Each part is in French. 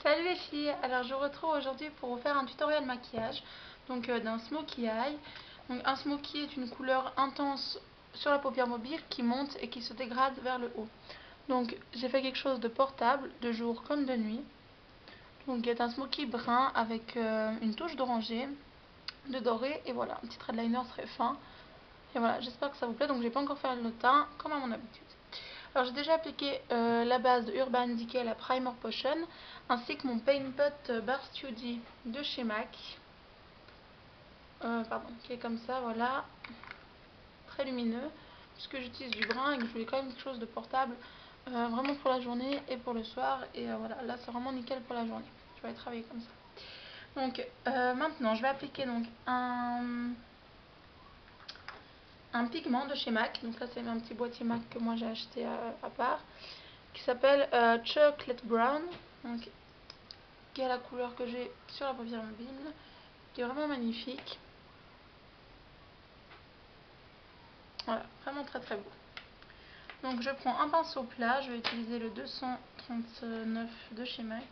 Salut les filles, alors je vous retrouve aujourd'hui pour vous faire un tutoriel maquillage d'un smokey eye. Donc un smokey est une couleur intense sur la paupière mobile qui monte et qui se dégrade vers le haut. Donc j'ai fait quelque chose de portable, de jour comme de nuit. Donc c'est un smokey brun avec une touche d'orangé, de doré et voilà, un petit trait de liner très fin. Et voilà, j'espère que ça vous plaît. Donc j'ai pas encore fait le teint comme à mon habitude. Alors j'ai déjà appliqué la base de Urban Decay, la Primer Potion, ainsi que mon Paint Pot Bar Study de chez MAC, qui est comme ça, voilà, très lumineux, puisque j'utilise du brun et que je voulais quand même quelque chose de portable, vraiment pour la journée et pour le soir, et voilà, là c'est vraiment nickel pour la journée, je vais aller travailler comme ça. Donc maintenant je vais appliquer donc un pigment de chez MAC, donc là c'est un petit boîtier MAC que moi j'ai acheté à part, qui s'appelle Chocolate Brown, donc, qui est la couleur que j'ai sur la paupière mobile, qui est vraiment magnifique. Voilà, vraiment très très beau. Donc je prends un pinceau plat, je vais utiliser le 239 de chez MAC,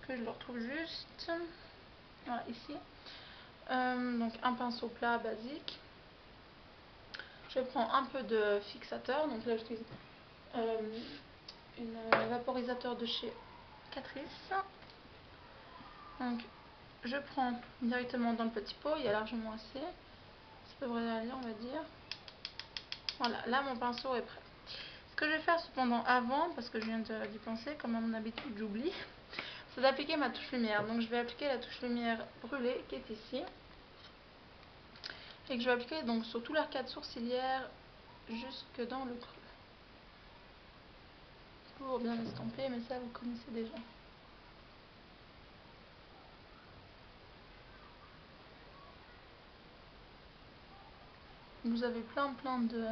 que je le retrouve juste, voilà ici. Donc un pinceau plat basique. Je prends un peu de fixateur, donc là j'utilise un vaporisateur de chez Catrice. Donc je prends directement dans le petit pot, il y a largement assez, ça devrait aller on va dire. Voilà, là mon pinceau est prêt. Ce que je vais faire cependant avant, parce que je viens d'y penser, comme à mon habitude j'oublie, c'est d'appliquer ma touche lumière. Donc je vais appliquer la touche lumière brûlée qui est ici. Et que je vais appliquer donc sur tout l'arcade sourcilière jusque dans le creux. Pour bien estomper, mais ça vous connaissez déjà. Vous avez plein de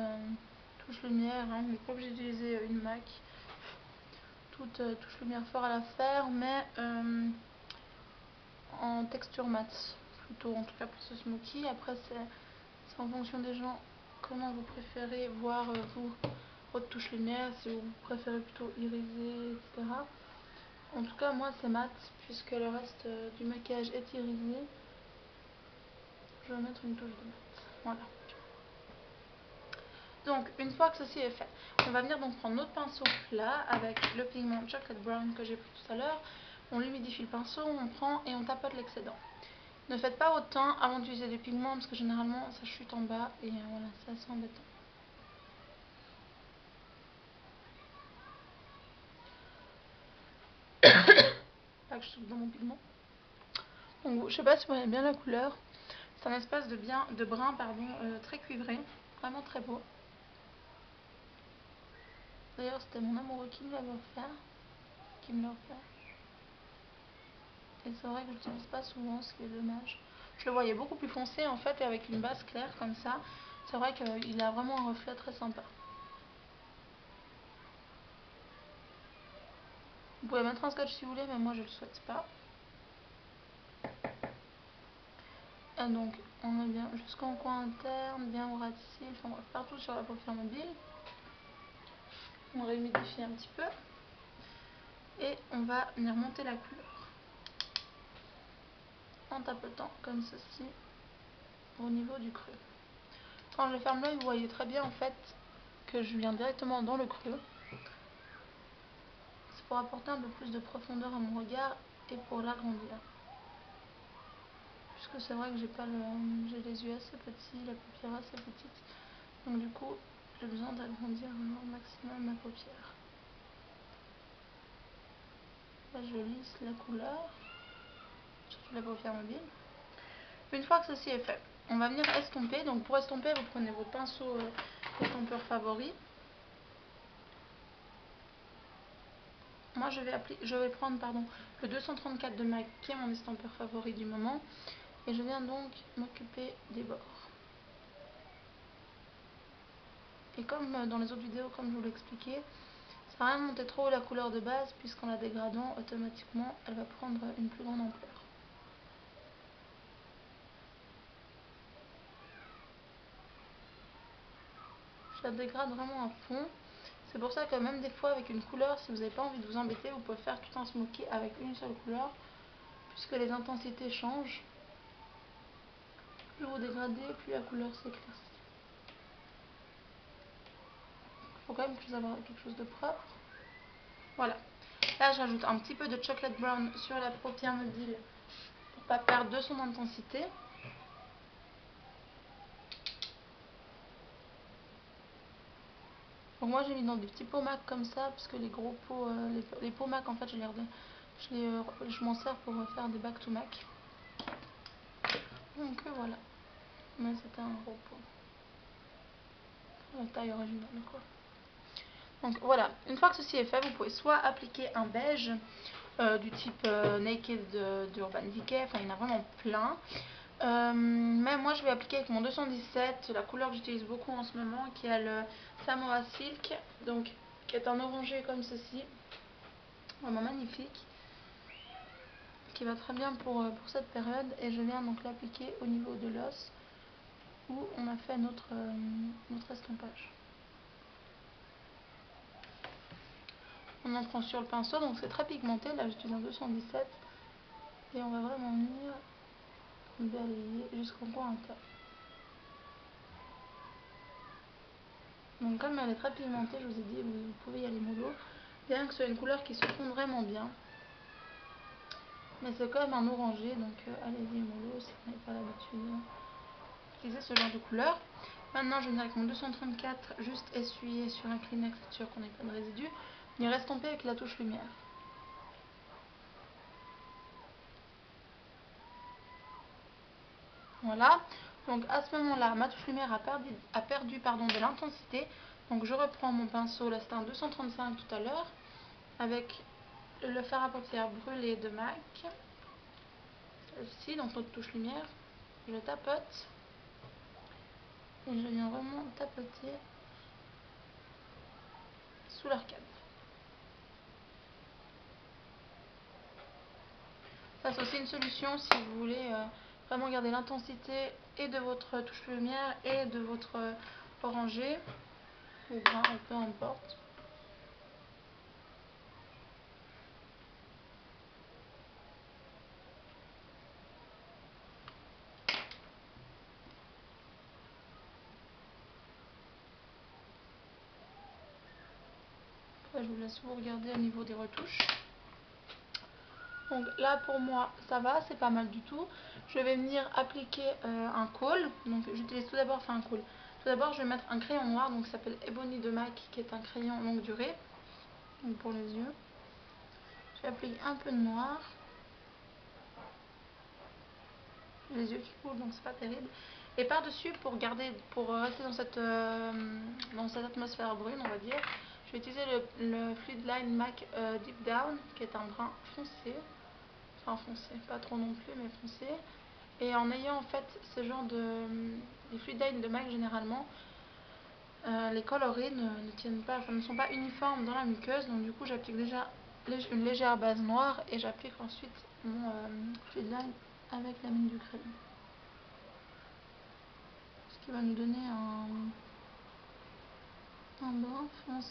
touches lumière, hein. Vous n'êtes pas obligé d'utiliser une MAC. Toute touche lumière fort à la faire, mais en texture mat plutôt, en tout cas pour ce smokey. Après c'est en fonction des gens comment vous préférez voir vous votre touche lumière, si vous préférez plutôt irisé, etc. En tout cas moi c'est mat puisque le reste du maquillage est irisé. Je vais mettre une touche de mat, voilà. Donc une fois que ceci est fait, on va venir donc prendre notre pinceau plat avec le pigment Chocolate Brown que j'ai pris tout à l'heure. On humidifie le pinceau, on prend et on tapote l'excédent. Ne faites pas autant avant d'utiliser du pigment parce que généralement ça chute en bas et voilà, c'est assez embêtant. Là que je souffle dans mon pigment. Donc, je sais pas si vous voyez bien la couleur. C'est un espèce de brun très cuivré, vraiment très beau. D'ailleurs c'était mon amoureux qui me l'avait offert, qui me l'a offert. Et c'est vrai que je l'utilise pas souvent, ce qui est dommage. Je le voyais beaucoup plus foncé en fait et avec une base claire comme ça. C'est vrai qu'il a vraiment un reflet très sympa. Vous pouvez mettre un scotch si vous voulez, mais moi je le souhaite pas. Et donc on est bien jusqu'en coin interne, bien au ras de cils, enfin bref, partout sur la paupière mobile. On réhumidifie un petit peu. Et on va venir monter la couleur. En tapotant comme ceci au niveau du creux. Quand je ferme l'œil, vous voyez très bien en fait que je viens directement dans le creux. C'est pour apporter un peu plus de profondeur à mon regard et pour l'agrandir. Puisque c'est vrai que j'ai les yeux assez petits, la paupière assez petite. Donc du coup, j'ai besoin d'agrandir au maximum ma paupière. Là, je lisse la couleur, surtout la paupière mobile. Une fois que ceci est fait, on va venir estomper. Donc pour estomper, vous prenez votre pinceau estompeur favori. Moi je vais prendre le 234 de MAC qui est mon estompeur favori du moment. Et je viens donc m'occuper des bords. Et comme dans les autres vidéos, comme je vous l'ai expliqué, ça sert à rien de monter trop la couleur de base puisqu'en la dégradant, automatiquement, elle va prendre une plus grande ampleur. Je la dégrade vraiment à fond. C'est pour ça que même des fois avec une couleur, si vous n'avez pas envie de vous embêter, vous pouvez faire tout un smoky avec une seule couleur, puisque les intensités changent. Plus vous dégradez, plus la couleur s'éclaircit. Il faut quand même plus avoir quelque chose de propre. Voilà. Là, j'ajoute un petit peu de chocolate brown sur la paupière mobile pour pas perdre de son intensité. Donc moi j'ai mis dans des petits pots MAC comme ça, parce que les gros pots, les pots MAC en fait je m'en sers pour faire des back to MAC. Donc voilà, mais c'était un gros pot, la taille originale quoi. Donc voilà, une fois que ceci est fait, vous pouvez soit appliquer un beige du type Naked d'Urban Decay, enfin il y en a vraiment plein. Mais moi je vais appliquer avec mon 217, la couleur que j'utilise beaucoup en ce moment, qui est le Samoa Silk, donc qui est un orangé comme ceci, vraiment magnifique, qui va très bien pour cette période. Et je viens donc l'appliquer au niveau de l'os où on a fait notre estompage. On en prend sur le pinceau, donc c'est très pigmenté, là j'utilise un 217 et on va vraiment venir balayer jusqu'au pointeur. Donc comme elle est très pigmentée, je vous ai dit, vous pouvez y aller mollo, bien que ce soit une couleur qui se fonde vraiment bien. Mais c'est quand même un orangé, donc allez-y mollo si vous n'avez pas l'habitude d'utiliser ce genre de couleur. Maintenant je viens avec mon 234 juste essuyer sur un Kleenex, être sûr qu'on n'ait pas de résidus. Il reste estomper avec la touche lumière. Voilà, donc à ce moment-là, ma touche lumière a perdu de l'intensité. Donc je reprends mon pinceau, là c'était un 235 tout à l'heure, avec le fer à paupières brûlé de MAC. Ici, donc notre touche lumière, je tapote et je viens vraiment tapoter sous l'arcade. Ça c'est aussi une solution si vous voulez vraiment garder l'intensité et de votre touche lumière et de votre orangé ou brun, peu importe. Après, je vous laisse vous regarder au niveau des retouches. Donc là pour moi ça va, c'est pas mal du tout. Je vais venir appliquer un kohl. Donc j'utilise tout d'abord, un kohl. Tout d'abord je vais mettre un crayon noir, donc ça s'appelle Ebony de MAC, qui est un crayon longue durée, donc pour les yeux. Je vais appliquer un peu de noir. J'ai les yeux qui coulent donc c'est pas terrible. Et par dessus, pour rester dans cette atmosphère brune on va dire, je vais utiliser le Fluid Line MAC Deep Down, qui est un brun foncé. Enfin foncé, pas trop non plus, mais foncé. Et en ayant en fait ce genre les Fluid Line de MAC généralement, les coloris ne tiennent pas, enfin, ne sont pas uniformes dans la muqueuse. Donc du coup j'applique déjà une légère base noire et j'applique ensuite mon Fluid Line avec la mine du crayon. Ce qui va nous donner un brun foncé.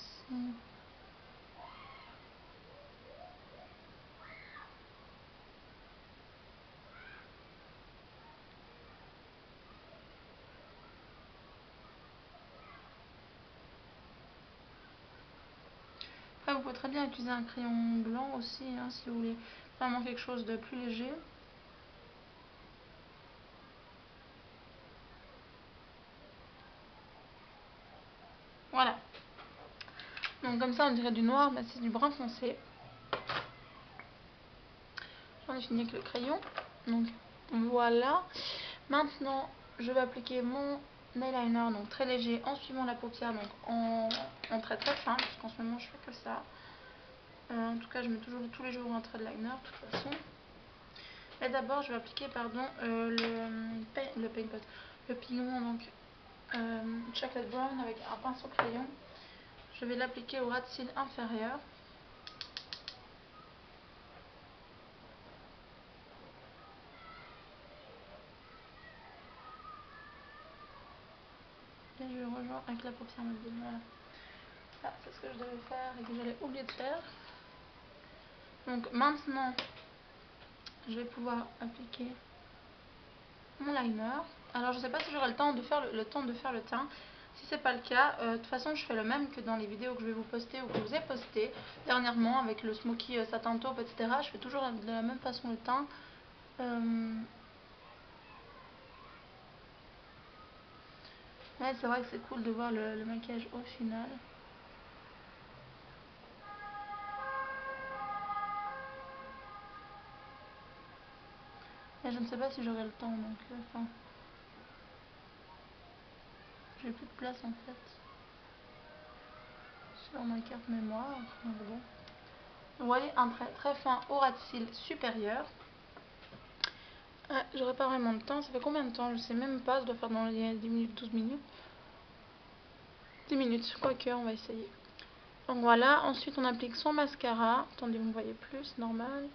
Après, vous pouvez très bien utiliser un crayon blanc aussi, hein, si vous voulez vraiment quelque chose de plus léger. Voilà. Donc comme ça, on dirait du noir, mais c'est du brun foncé. J'en ai fini avec le crayon. Donc voilà. Maintenant, je vais appliquer mon eyeliner, donc très léger, en suivant la paupière, donc en trait très fin, parce qu'en ce moment je fais que ça. En tout cas, je mets toujours tous les jours un trait de liner, de toute façon. Et d'abord, je vais appliquer le pigment, donc chocolate brown avec un pinceau crayon. Je vais l'appliquer au ras de cils inférieur. Et je rejoins avec la paupière mobile. Voilà. Ah, c'est ce que je devais faire et que j'allais oublier de faire. Donc maintenant, je vais pouvoir appliquer mon liner. Alors je sais pas si j'aurai le temps de faire le teint. Si c'est pas le cas, de toute façon je fais le même que dans les vidéos que je vais vous poster ou que je vous ai posté dernièrement avec le smoky satin taupe, etc. Je fais toujours de la même façon le teint. Ouais, c'est vrai que c'est cool de voir le maquillage au final. Et je ne sais pas si j'aurai le temps, donc enfin, j'ai plus de place en fait sur ma carte mémoire. Donc bon. Vous voyez un trait très fin au ras de cils supérieur. J'aurais pas vraiment de temps. Ça fait combien de temps? Je sais même pas. Ça doit faire dans les 10 minutes, 12 minutes. 10 minutes, quoique, on va essayer. Donc voilà. Ensuite, on applique son mascara. Attendez, vous ne voyez plus, c'est normal.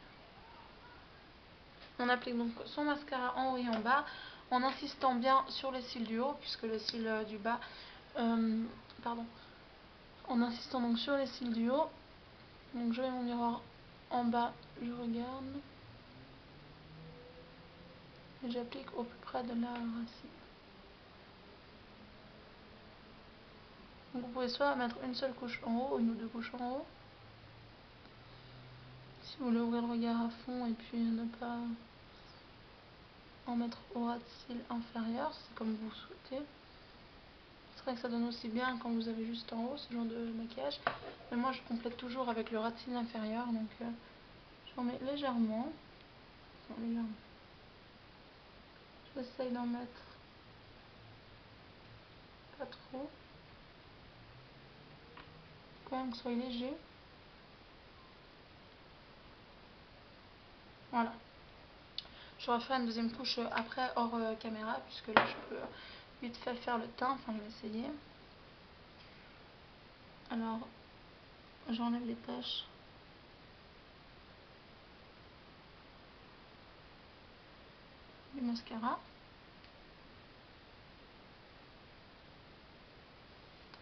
On applique donc son mascara en haut et en bas, en insistant bien sur les cils du haut, puisque le cil du bas. Pardon. En insistant donc sur les cils du haut. Donc je mets mon miroir en bas, je regarde. Et j'applique au plus près de la racine. Donc vous pouvez soit mettre une seule couche en haut, une ou deux couches en haut. Si vous voulez ouvrir le regard à fond et puis ne pas en mettre au ras de cils inférieur, c'est comme vous souhaitez. C'est vrai que ça donne aussi bien quand vous avez juste en haut ce genre de maquillage. Mais moi je complète toujours avec le ras de cils inférieur, donc j'en mets légèrement. Enfin, légèrement. J'essaye d'en mettre pas trop. Quand même que ce soit léger. Voilà. Je referai une deuxième couche après hors caméra, puisque là je peux vite fait faire le teint. Enfin, je vais essayer. Alors, j'enlève les taches. Du mascara.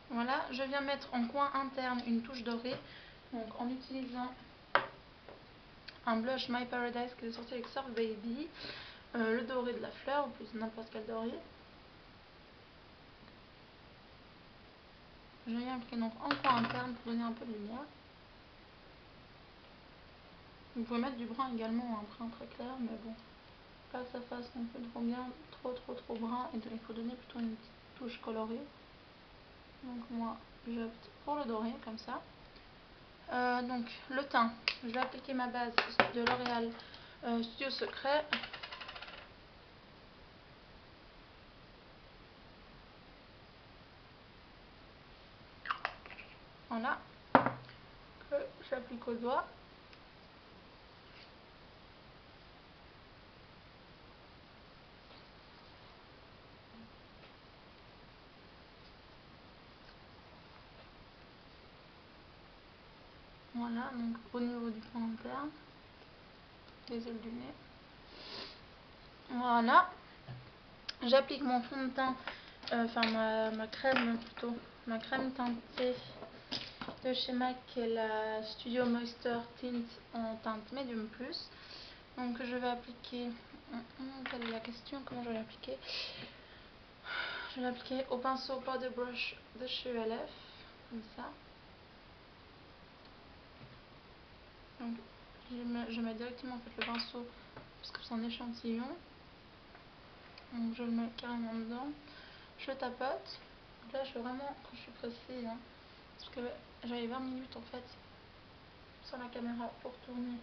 Voilà, je viens mettre en coin interne une touche dorée. Donc en utilisant un blush My Paradise qui est sorti avec Surf Baby. Le doré de la fleur, ou plus n'importe quel doré. Je viens appliquer donc en coin interne pour donner un peu de lumière. Vous pouvez mettre du brun également, un brun très clair, mais bon, pas que ça fasse non plus trop bien, trop brun, et il faut donner plutôt une petite touche colorée. Donc moi, j'opte pour le doré, comme ça. Donc le teint, je vais appliquer ma base de L'Oréal Studio Secret. Voilà, que j'applique au doigt. Voilà, donc au niveau du coin interne, des ailes du nez. Voilà, j'applique mon fond de teint, enfin ma crème plutôt, ma crème teintée de chez MAC qui est la Studio Moisture Tint en teinte Medium Plus. Donc je vais appliquer, quelle est la question, comment je vais l'appliquer? Je vais l'appliquer au pinceau Powder Brush de chez ELF, comme ça. Donc je mets directement en fait le pinceau parce que c'est un échantillon. Donc je le mets carrément dedans. Je tapote. Donc là je suis vraiment, quand je suis pressée, hein, parce que j'avais 20 minutes en fait sur la caméra pour tourner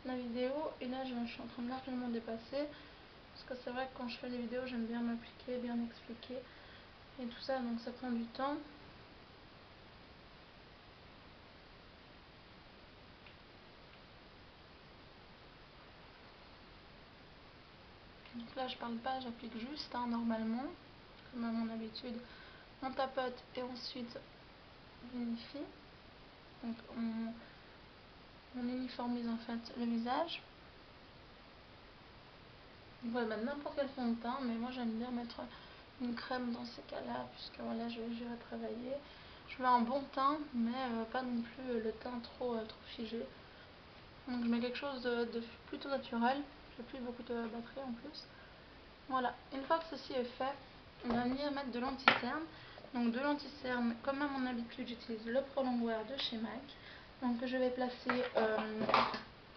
la vidéo. Et là je suis en train de largement dépasser. Parce que c'est vrai que quand je fais les vidéos j'aime bien m'appliquer, bien expliquer et tout ça. Donc ça prend du temps. Donc là je parle pas, j'applique juste normalement, comme à mon habitude. On tapote et ensuite on unifie. Donc on uniformise en fait le visage. Vous pouvez mettre n'importe quel fond de teint, mais moi j'aime bien mettre une crème dans ces cas-là, puisque voilà, j'irai travailler. Je veux un bon teint, mais pas non plus le teint trop figé. Donc je mets quelque chose de plutôt naturel. J'ai plus beaucoup de batterie en plus. Voilà, une fois que ceci est fait, on va venir mettre de l'anti-cerne. Donc de l'anti-cerne, comme à mon habitude, j'utilise le Prolongwear de chez MAC. Donc que je vais placer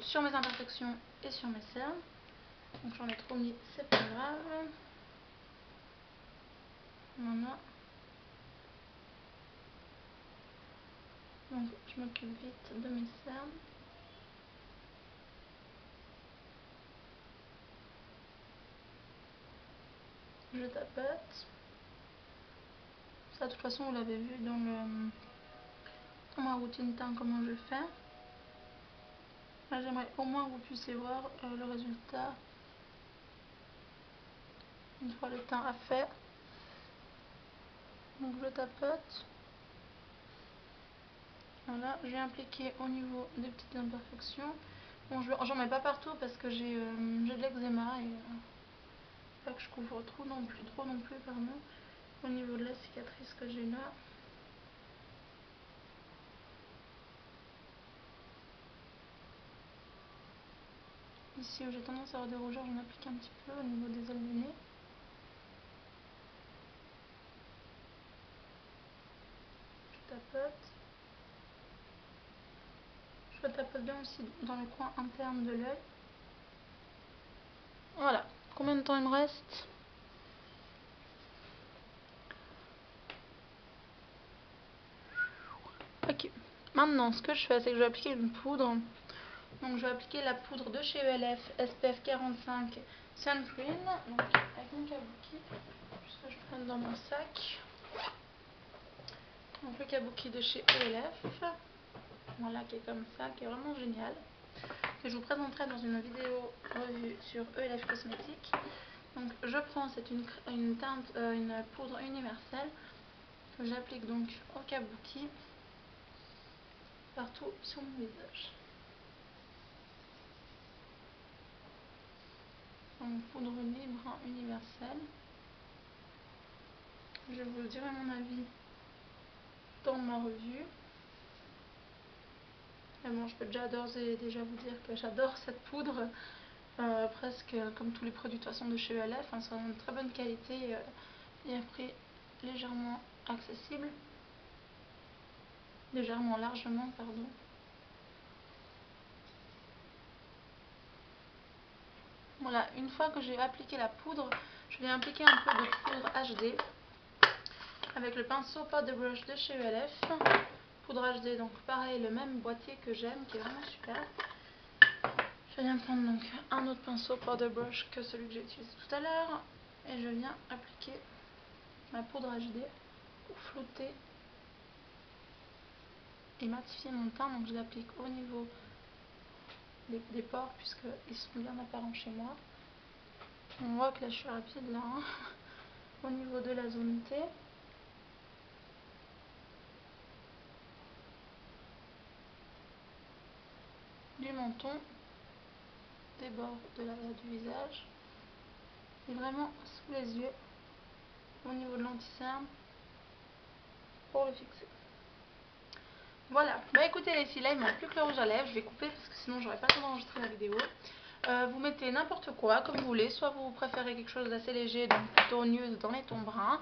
sur mes imperfections et sur mes cernes. Donc j'en ai trop mis, c'est pas grave. Voilà. Donc je m'occupe vite de mes cernes. Je tapote. Ça de toute façon vous l'avez vu dans ma routine teint comment je fais. Là j'aimerais au moins que vous puissiez voir le résultat une fois le teint à fait. Donc je tapote. Voilà, j'ai appliqué au niveau des petites imperfections. Bon, j'en mets pas partout parce que j'ai de l'eczéma et pas que je couvre trop non plus, pardon. Au niveau de la cicatrice que j'ai là. Ici où j'ai tendance à avoir des rougeurs, j'en applique un petit peu au niveau des ailes du nez. Je tapote. Je tapote bien aussi dans le coin interne de l'œil. Voilà. Combien de temps il me reste? Ok. Maintenant, ce que je fais, c'est que je vais appliquer une poudre. Donc, je vais appliquer la poudre de chez ELF SPF 45 Sunscreen. Donc, avec mon kabuki. Juste que je prenne dans mon sac. Donc, le kabuki de chez ELF. Voilà, qui est comme ça, qui est vraiment génial. Que je vous présenterai dans une vidéo revue sur ELF Cosmétiques. Donc, je prends, c'est une teinte, une poudre universelle que j'applique donc au kabuki partout sur mon visage. Donc, poudre libre universelle. Je vous dirai mon avis dans ma revue. Et bon, je peux déjà vous dire que j'adore cette poudre. Presque comme tous les produits de toute façon de chez ELF, hein, c'est une très bonne qualité et un prix légèrement accessible. Légèrement, largement, pardon. Voilà, une fois que j'ai appliqué la poudre, je vais appliquer un peu de poudre HD avec le pinceau Powder Brush de chez ELF. Poudre HD, donc pareil, le même boîtier que j'aime, qui est vraiment super. Je viens prendre donc un autre pinceau Powder Brush que celui que j'ai utilisé tout à l'heure et je viens appliquer ma poudre HD pour flouter et matifier mon teint. Donc je l'applique au niveau des pores puisqu'ils sont bien apparents chez moi. On voit que là je suis rapide là, hein. Au niveau de la zone T. Du menton, des bords de l'arrière du visage et vraiment sous les yeux au niveau de l'anti-cerne pour le fixer. Voilà, bah écoutez les filles, là il ne manque plus que le rouge à lèvres, je vais couper parce que sinon j'aurais pas le temps d'enregistrer la vidéo. Vous mettez n'importe quoi comme vous voulez, soit vous préférez quelque chose d'assez léger, donc plutôt nude dans les tons bruns,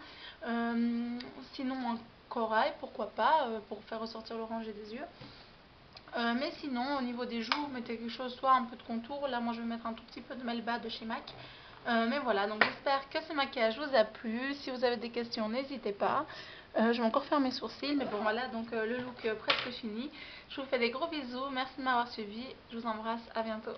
sinon un corail, pourquoi pas, pour faire ressortir l'oranger des yeux. Mais sinon au niveau des joues, vous mettez quelque chose, soit un peu de contour, là moi je vais mettre un tout petit peu de Melba de chez MAC. Mais voilà, donc j'espère que ce maquillage vous a plu. Si vous avez des questions, n'hésitez pas. Je vais encore faire mes sourcils, mais bon voilà, donc le look presque fini. Je vous fais des gros bisous, merci de m'avoir suivi, je vous embrasse, à bientôt.